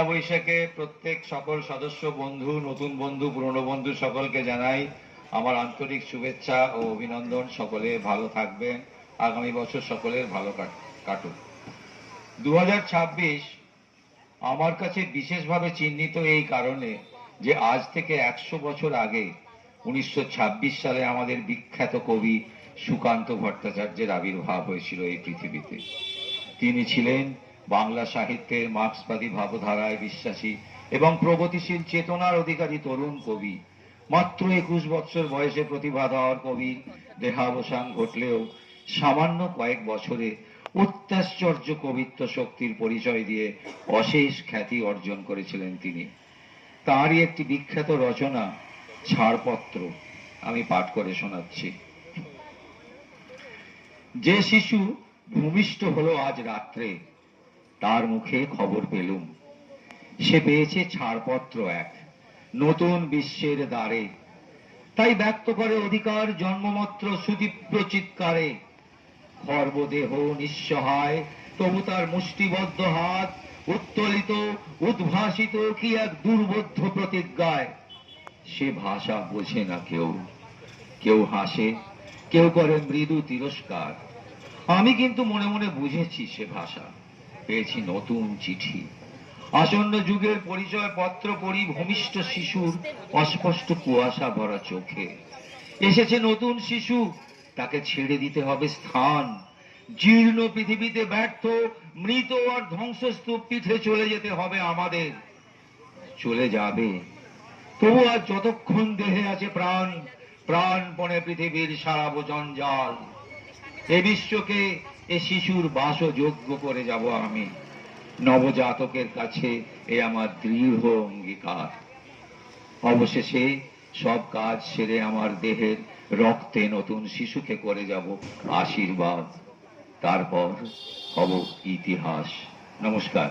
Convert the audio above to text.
পয়লা বৈশাখে প্রত্যেক সকল সদস্য বন্ধু, নতুন বন্ধু, পুরনো বন্ধু সকলকে জানাই আমার আন্তরিক শুভেচ্ছা ও অভিনন্দন। সকলে ভালো থাকবেন, আগামী বছর সকলের ভালো কাটুক। 2026 আমার কাছে বিশেষভাবে চিহ্নিত এই কারণে যে আজ থেকে 100 বছর আগে 1926 সালে আমাদের বিখ্যাত কবি সুকান্ত ভট্টাচার্যের আবির্ভাব হয়েছিল এই পৃথিবীতে। তিনি ছিলেন বাংলা সাহিত্যের মার্ক্সবাদী ভাবধারায় বিশ্বাসী এবং প্রগতিশীল চেতনার অধিকারী তরুণ কবি। মাত্র 21 বছর বয়সে প্রতিভাধর কবির দেহাবসান ঘটলেও সামান্য কয়েক বছরে অত্যাশ্চর্য কবিত্ব শক্তির পরিচয় দিয়ে অশেষ খ্যাতি অর্জন করেছিলেন তিনি। তাঁরই একটি বিখ্যাত রচনা ছাড়পত্র আমি পাঠ করে শোনাচ্ছি। যে শিশু ভূমিষ্ঠ হলো আজ রাত্রে, তার মুখে খবর পেলুম, সে পেয়েছে ছাড়পত্র এক নতুন বিশ্বের দ্বারে। তাই ব্যক্ত করে অধিকার জন্মমাত্র সুতীব্র চিৎকারে। খর্বদেহ নিঃসহায়, তবু তার মুষ্টিবদ্ধ হাত উত্তোলিত উদ্ভাসিত কি এক দুর্বোধ্য প্রতিজ্ঞায়। সে ভাষা বোঝে না কেউ, কেউ হাসে, কেউ করে মৃদু তিরস্কার। আমি কিন্তু মনে মনে বুঝেছি সে ভাষা। পেয়েছি নতুন চিঠি, আসন্ন যুগের পরিচয় পত্র পড়ি ভূমিষ্ঠ শিশুর অস্পষ্ট কুয়াশা ভরা চোখে। এসেছে নতুন শিশু, তাকে ছেড়ে দিতে হবে স্থান। জীর্ণ পৃথিবীতে ব্যর্থ মৃত আর ধ্বংসস্তূপ পিঠে চলে যেতে হবে আমাদের। চলে যাবে, তবু আর যতক্ষণ দেহে আছে প্রাণ, প্রাণপণে পৃথিবীর সারাবো জঞ্জাল। এ বিশ্বকে এ শিশুর বাসযোগ্য করে যাব আমি। নবজাতকের কাছে এ আমার দৃঢ় অঙ্গীকার। অবশেষে সব কাজ সেরে আমার দেহের রক্তে নতুন শিশুকে করে যাব আশীর্বাদ। তারপর হব ইতিহাস। নমস্কার।